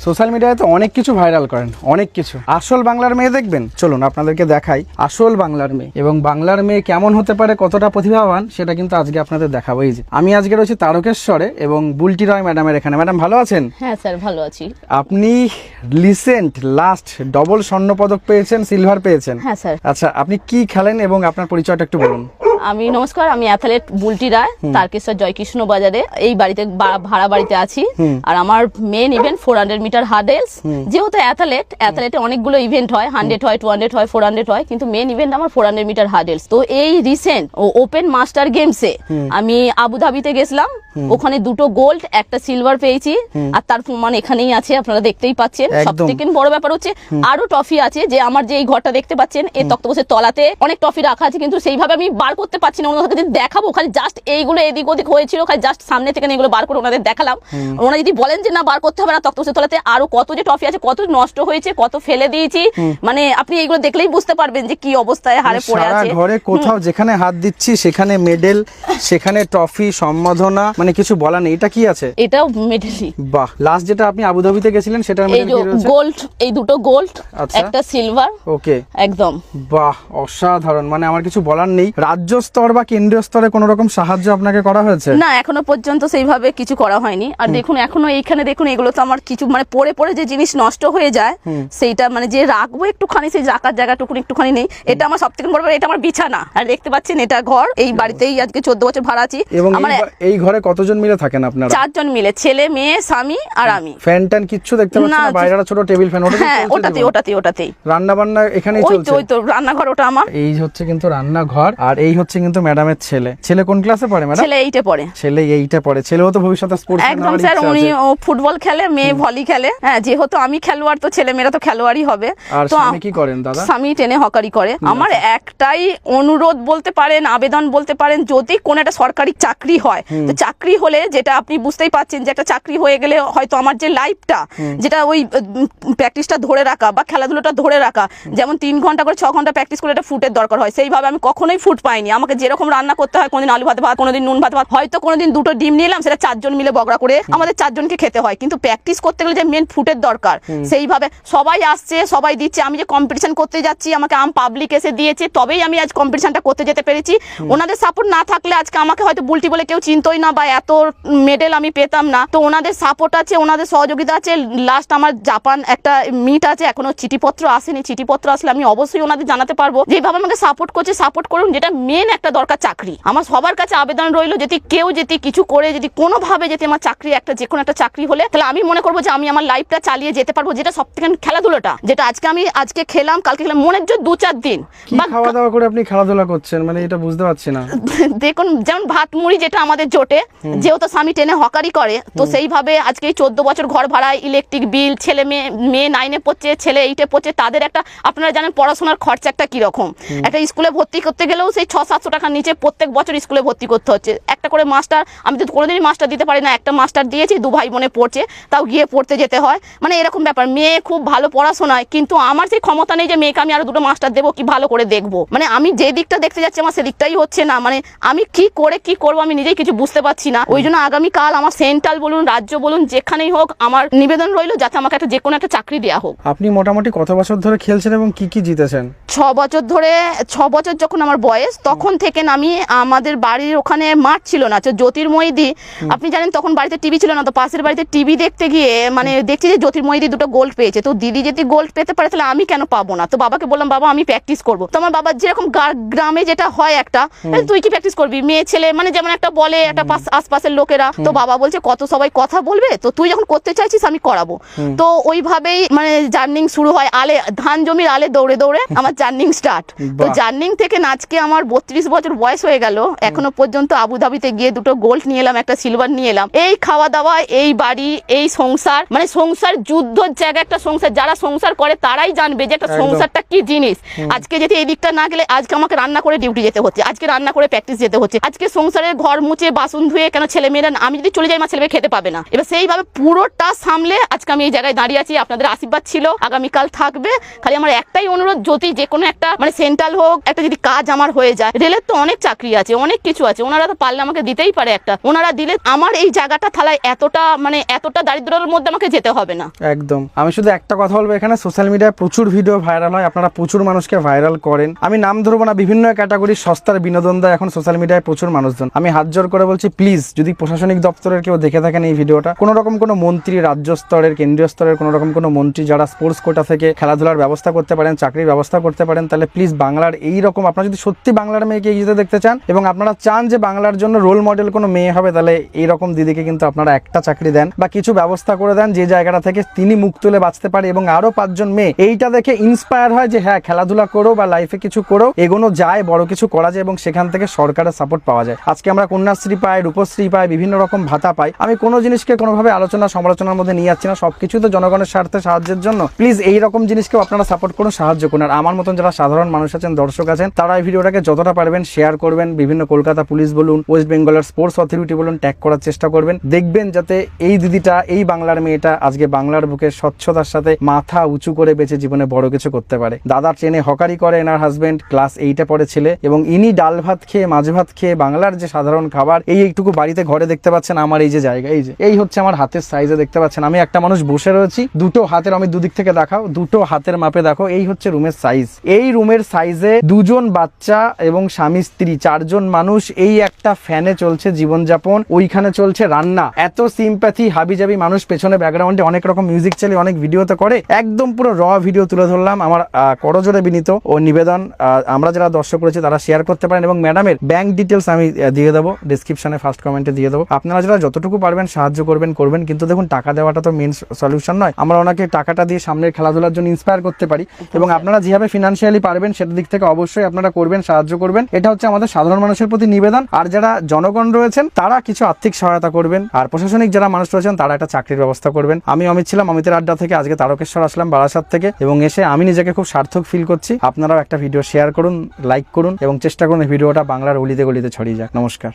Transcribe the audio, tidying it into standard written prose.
Social মিডিয়ায় তো অনেক কিছু ভাইরাল করেন, অনেক কিছু। আসল বাংলার মেয়ে দেখবেন, চলুন আপনাদেরকে দেখাই আসল বাংলার মেয়ে। এবং বাংলার মেয়ে কেমন হতে পারে, কতটা প্রতিভাবান, সেটা কিন্তু আজকে আপনাদের দেখাবো। এই যে আমি আজকে রয়েছি তারকেশ্বরে এবং বুলটি রয় ম্যাডামের এখানে। ম্যাডাম ভালো আছেন? হ্যাঁ স্যার, ভালো আছি। আপনি রিসেন্ট লাস্ট ডবল স্বর্ণপদক পেয়েছেন, সিলভার পেয়েছেন। হ্যাঁ স্যার। আচ্ছা, আপনি কি খেলেন এবং আপনার পরিচয়টা একটু বলুন। আমি নমস্কার, আমি অ্যাথলেট বুলটি রায়, তারকেশ্বর জয়কৃষ্ণ বাজারে এই বাড়িতে ভাড়া বাড়িতে আছি। আর আমার মেন ইভেন্ট 400 মিটার হার্ডেলস। যেহেতু অ্যাথলেটে অনেকগুলো ইভেন্ট হয়, 100 হয়, 200 হয়, 400 হয়, কিন্তু মেন ইভেন্ট আমার 400 মিটার হার্ডেলস। তো এই রিসেন্ট ওপেন মাস্টার গেমসে আমি আবুধাবিতে গেছিলাম, ওখানে 2টো গোল্ড, একটা সিলভার পেয়েছি। আর তার প্রমাণ এখানেই আছে, আপনারা দেখতেই পাচ্ছেন। সবথেকে বড় ব্যাপার হচ্ছে আরো ট্রফি আছে, যে আমার যে এই ঘরটা দেখতে পাচ্ছেন, এই তক্তপোষের তলাতে অনেক ট্রফি রাখা আছে, কিন্তু সেইভাবে আমি বার করতে পারছি না। ওনাদেরকে দেখাবো, খালি জাস্ট এইগুলো এদিক ওদিক হয়েছিল, খালি জাস্ট সামনে থেকে এগুলো বার করে ওনাদের দেখালাম। ওনারা যদি বলেন যে না বার করতে হবে না, তক্তপোষের তলাতে আরো কত যে ট্রফি আছে, কত নষ্ট হয়েছে, কত ফেলে দিয়েছি, মানে আপনি এইগুলো দেখলেই বুঝতে পারবেন যে কি অবস্থায় হারে পড়ে আছে। ঘরে কোথাও যেখানে হাত দিচ্ছি সেখানে মেডেল, সেখানে ট্রফি, সম্মাননা, মানে কিছু বলা নেই। এটা কি আছে? এটাও মেডেলই। বাহ, লাস্ট যেটা আপনি আবুধাবিতে গেছিলেন সেটার মেডেল কি রয়েছে? গোল্ড, এই 2টো গোল্ড, একটা সিলভার। ওকে, একদম বাহ, অসাধারণ। মানে আমার কিছু বলার নেই। রাজ্য স্তর বা কেন্দ্রীয় স্তরে কোনো রকম সাহায্য আপনাকে করা হয়েছে? না, এখনো পর্যন্ত সেইভাবে কিছু করা হয়নি। আর দেখুন, এখনো এইখানে দেখুন, এগুলো তো আমার কিছু মানে পড়ে পড়ে যে জিনিস নষ্ট হয়ে যায়, সেইটা মানে যে রাখবো একটুখানি, সেই রাখার জায়গাটুকুন একটুখানি নেই। এটা আমার সবথেকে বড়, এটা আমার বিছানা। আর দেখতে পাচ্ছেন এটা ঘর, এই বাড়িতেই আজকে 14 বছর ভাড়া আছি। এবং এই ঘরে কতজন মিলে থাকেন আপনারা? 4 জন মিলে, ছেলে, মেয়ে, স্বামী আর আমি। ফ্যান ট্যান কিচ্ছু দেখতে পাচ্ছেন না? বাইরে ছোট টেবিল ফ্যান, হ্যাঁ ওটাতেই রান্না বান্না এখানেই চলছে। ওই তো রান্নাঘর, ওটা আমার। এই হচ্ছে কিন্তু রান্নাঘর, আর এই হচ্ছে কিন্তু ম্যাডামের ছেলে। ছেলে কোন ক্লাসে পড়ে ম্যাডাম? ছেলে 8-এ পড়ে। ছেলে 8-এ পড়ে। ছেলেও তো ভবিষ্যতে স্পোর্টস ম্যান একদম স্যার, উনি ফুটবল খেলে, মেয়ে ভলি খেলে। হ্যাঁ, যেহেতু আমি খেলোয়াড়, তো ছেলে মেয়েরা তো খেলোয়াড়ই হবে। আর তো স্বামী কি করেন দাদা? স্বামী টেনে হকারি করে। আমার একটাই অনুরোধ বলতে পারেন, আবেদন বলতে পারেন, যদি কোন একটা সরকারি চাকরি হয়, তো চাকরি হলে, যেটা আপনি বুঝতেই পাচ্ছেন যে একটা চাকরি হয়ে গেলে হয়তো আমার যে লাইফটা, যেটা ওই প্র্যাকটিসটা ধরে রাখা বা খেলাধুলোটা ধরে রাখা, যেমন 3 ঘন্টা করে 6 ঘন্টা প্র্যাকটিস করে একটা ফুটের দরকার হয়, সেইভাবে আমি কখনোই ফুট পাইনি। আমাকে যেরকম রান্না করতে হয়, কোনোদিন আলু ভাত, কোনোদিন নুন ভাত, হয়তো কোনোদিন 2টো ডিম নিলাম, সেটা 4 জন মিলে বগড়া করে আমাদের 4 জনকে খেতে হয়। কিন্তু প্র্যাকটিস করতে গেলে যে মেন ফুটের দরকার, সেইভাবে সবাই আসছে, সবাই দিচ্ছে। আমি যে কম্পিটিশন করতে যাচ্ছি, আমাকে পাবলিক এসে দিয়েছে, তবেই আমি আজ কম্পিটিশনটা করতে যেতে পেরেছি। ওনাদের সাপোর্ট না থাকলে আজকে আমাকে হয়তো বুলটি বলে কেউ চিনতই না, বা এত মেডেল আমি পেতাম না। তো ওনাদের সাপোর্ট আছে, ওনাদের সহযোগিতা আছে। লাস্ট আমার জাপান একটা মিট আছে, এখনো চিঠিপত্র আসেনি। চিঠিপত্র আসলে আমি অবশ্যই ওনাদের জানাতে পারবো, যেভাবে আমাকে সাপোর্ট করছে, সাপোর্ট করুন। যেটা মেন একটা দরকার চাকরি। আমার সবার কাছে আবেদন রইল, যদি কেউ যদি কিছু করে, যদি কোনোভাবে যদি আমার চাকরি একটা, যে কোনো একটা চাকরি হলে, তাহলে আমি মনে করবো যে আমি আমার লাইফটা চালিয়ে যেতে পারবো। যেটা সব থেকে খেলাধুলাটা, যেটা আজকে খেলাম, কালকে খেলাম, মনের জন্য 2-4 দিন খাওয়া দাওয়া করে আপনি খেলাধুলা করছেন, মানে এটা বুঝতে পারছি না। দেখুন, যেমন ভাত মুড়ি যেটা আমাদের জোটে, যেহেতু স্বামী টেনে হকারি করে, তো সেইভাবে আজকে 14 বছর ঘর ভাড়া, ইলেকট্রিক বিল, ছেলে মেয়ে 9-এ পড়ছে, ছেলে 8-এ পড়ছে, তাদের একটা, আপনারা জানেন পড়াশোনার খরচা একটা কিরকম। একটা স্কুলে ভর্তি করতে গেলেও সেই 600-700 টাকার নিচে প্রত্যেক বছর স্কুলে ভর্তি করতে হচ্ছে। একটা করে মাস্টার, আমি তো কোনোদিনই মাস্টার দিতে পারি না, একটা মাস্টার দিয়েছি, 2 ভাই বোনে পড়ছে, তাও গিয়ে পড়তে যেতে হয়। মানে এরকম ব্যাপার। মেয়ে খুব ভালো পড়াশোনায়, কিন্তু আমার সেই ক্ষমতা নেই যে মেয়েকে আমি আরো 2টো মাস্টার দেবো, কি ভালো করে দেখবো। মানে আমি যে দিকটা দেখতে যাচ্ছি, আমার সেদিকটাই হচ্ছে না। মানে আমি কি করবো আমি নিজেই কিছু বুঝতে পারছি না। ওই জন্য আগামীকাল আমার সেন্ট্রাল বলুন, রাজ্য বলুন, যেখানেই হোক, আমার নিবেদন রইল যাতে আমাকে একটা যে কোনো একটা চাকরি দেওয়া হোক। আপনি মোটামুটি কত বছর ধরে খেলছেন এবং কি জিতেছেন? 6 বছর ধরে। 6 বছর যখন আমার বয়স, তখন থেকে আমি, আমাদের বাড়ির ওখানে মাঠ ছিল না, জ্যোতির্ময়ী, আপনি জানেন তখন বাড়িতে টিভি ছিল না, তো পাশের বাড়িতে টিভি দেখতে গিয়ে মানে দেখছি যে জ্যোতির্ময়ী 2টো গোল্ড পেয়েছে। তো দিদি যদি গোল্ড পেতে পারে, তাহলে আমি কেন পাবো না? তো বাবাকে বললাম, বাবা আমি প্র্যাকটিস করবো। তো আমার বাবার যেরকম গ্রামে যেটা হয় একটা, তুই কি প্র্যাকটিস করবি, মেয়ে ছেলে, মানে যেমন একটা বলে একটা আশপাশের লোকেরা। তো বাবা বলছে কত সবাই কথা বলবে, তো তুই যখন করতে চাইছিস আমি করাবো। তো ওইভাবেই মানে জার্নিং শুরু হয়। ধান জমির আলে দৌড়ে দৌড়ে আমার জার্নিং স্টার্ট। তো জার্নিং থেকে আজকে আমার 32 বছর বয়স হয়ে গেল, এখনো পর্যন্ত আবুধাবিতে গিয়ে 2টো গোল্ড নিয়ে এলাম, একটা সিলভার নিয়ে এলাম। এই খাওয়া দাওয়া, এই বাড়ি, এই সংসার, মানে সংসার যুদ্ধর জায়গা একটা সংসার। যারা সংসার করে তারাই জানবে যে একটা সংসারটা কি জিনিস। আজকে যদি এই দিকটা না গেলে, আজকে আমাকে রান্না করে ডিউটি যেতে হচ্ছে, আজকে রান্না করে প্র্যাকটিস যেতে হচ্ছে, আজকে সংসারের ঘর মুছে বাসন ধুয়ে, কেন ছেলে মেয়েরা, আমি যদি চলে যাই আমার ছেলে মেয়ে খেতে পাবে না। এবার সেইভাবে পুরোটা সামলে আজকে আমি এই জায়গায় দাঁড়িয়ে আছি। আপনাদের আশীর্বাদ ছিল, আগামীকাল থাকবে। খালি আমার একটাই অনুরোধ, যদি যে কোনো একটা মানে সেন্ট্রাল হোক, একটা যদি কাজ আমার হয়ে যায়, রেলের তো অনেক চাকরি আছে, অনেক কিছু আছে, ওনারা তো পারলে আমাকে দিতেই পারে একটা, ওনারা দিলে আমার এই জায়গাটা থালায় এতটা দারিদ্রের মধ্যে আমাকে যেতে হবে না। একদম। আমি শুধু একটা কথা বলবো, এখানে সোশ্যাল মিডিয়ায় প্রচুর ভিডিও ভাইরাল হয়, আপনারা প্রচুর মানুষকে ভাইরাল করেন। আমি নাম ধরবো না, বিভিন্ন ক্যাটাগরির সস্তার বিনোদন দেয় এখন সোশ্যাল মিডিয়ায় প্রচুর মানুষজন। আমি হাত জোর করে বলছি, প্লিজ যদি প্রশাসনিক দপ্তরের কেউ দেখে থাকেন এই ভিডিওটা, কোনো রকম কোনো মন্ত্রী, রাজ্য স্তরের, কেন্দ্রীয় স্তরের কোনো রকম কোনো মন্ত্রী যারা স্পোর্টস কোটা থেকে খেলাধুলার ব্যবস্থা করতে পারেন, চাকরির ব্যবস্থা করতে পারেন, তাহলে প্লিজ বাংলার এই রকম, আপনারা যদি সত্যি বাংলার মেয়েকে এগিয়ে যেতে দেখতে চান এবং আপনারা চান যে বাংলার জন্য রোল মডেল কোনো মেয়ে হবে, তাহলে এইরকম দিদিকে কিন্তু আপনারা একটা চাকরি দেন বা কিছু ব্যবস্থা করে দেন যে জায়গাটা থেকে তিনি মুখ তুলে বাঁচতে পারে এবং আরো 5 জন মেয়ে এইটা দেখে ইন্সপায়ার হয় যে হ্যাঁ, খেলাধুলা করো বা লাইফে কিছু করো, এগোনো যায়, বড় কিছু করা যায় এবং সেখান থেকে সরকারের সাপোর্ট পাওয়া যায়। আজকে আমরা কন্যাশ্রী পাই, রূপশ্রী পাই, বিভিন্ন রকম ভাতা পাই। আমি কোনো জিনিসকে কোনোভাবে আলোচনা সমালোচনার মধ্যে নিয়ে যাচ্ছি না, সবকিছু তো জনগণের স্বার্থে সাহায্যের জন্য। প্লিজ এই রকম জিনিসকেও আপনারা সাপোর্ট করুন, সাহায্য করুন। আর আমার মতন যারা সাধারণ মানুষ আছেন, দর্শক আছেন, তারা এই ভিডিওটাকে যতটা পারবেন শেয়ার করবেন, বিভিন্ন কলকাতা পুলিশ বলুন, ওয়েস্ট বেঙ্গলের স্পোর্টস অথরিটি বলুন, ট্যাগ করার চেষ্টা করবেন। দেখবেন যাতে এই দিদিটা, এই বাংলার মেয়েটা আজকে বাংলার বুকে স্বচ্ছতার সাথে মাথা উঁচু করে বেঁচে জীবনে বড় কিছু করতে পারে। দাদা ট্রেনে হকারি করে, এনার হাজবেন্ড ক্লাস 8-এ পড়ে ছেলে, এবং ইনি ডাল ভাত খেয়ে, মাছ ভাত খেয়ে, বাংলার যে সাধারণ খাবার এইটুকু বাড়িতে ঘরে দেখতে পাচ্ছেন। আমার এই যে জায়গা, এই হচ্ছে আমার হাতের সাইজে দেখতে পাচ্ছেন। আমি একটা মানুষ বসে রয়েছি, দুটো হাতের, আমি দুদিক থেকে দেখাও, দুটো হাতের মাপে দেখো, এই হচ্ছে রুমের সাইজ। এই রুমের সাইজে 2 জন বাচ্চা এবং স্বামী স্ত্রী 4 জন মানুষ, এই একটা ফ্যানে চলছে জীবনযাপন, ওইখানে চলছে রান্না। এত সিম্প্যাথি, হাবিজাবি মানুষ, পেছনে ব্যাকগ্রাউন্ডে অনেক রকম মিউজিক চলে, অনেক ভিডিওতে করে, একদম পুরো র ভিডিও তুলে ধরলাম। আমার করজোরে বিনীত ও নিবেদন, আমরা যারা দর্শক করেছি তারা শেয়ার করতে পারেন এবং ম্যাডামের ব্যাংক ডিটেলস আমি দিয়ে দেবো ডিসক্রিপশনে, ফার্স্ট কমেন্টে দিয়ে দেবো। আপনারা যারা যতটুকু পারবেন সাহায্য করবেন, কিন্তু দেখুন টাকা দেওয়াটা তো মেন সলিউশন নয়। আমরা ওনাকে টাকাটা দিয়ে সামনের খেলাধুলার জন্য ইন্সপায়ার করতে পারি এবং আপনারা যেভাবে ফিনান্সিয়ালি পারবেন সেটা দিক থেকে অবশ্যই আপনারা করবেন, সাহায্য করবেন। এটা হচ্ছে আমাদের সাধারণ মানুষের প্রতি নিবেদন। আর যারা জনগণ রয়েছেন তারা কিছু আর্থিক সহায়তা করবেন, আর প্রশাসনিক যারা মানুষ রয়েছেন তারা একটা চাকরির ব্যবস্থা করবেন। আমি অমিত ছিলাম, অমিতের আড্ডা থেকে। আজকে তারকেশ্বর আসলাম বারাসাত থেকে এবং এসে আমি নিজেকে খুব সার্থক ফিল করছি। আপনারাও একটা ভিডিও শেয়ার করুন, লাইক করুন এবং চেষ্টা করুন ভিডিওটা বাংলার অলিতে গলিতে ছড়িয়ে যাক। নমস্কার।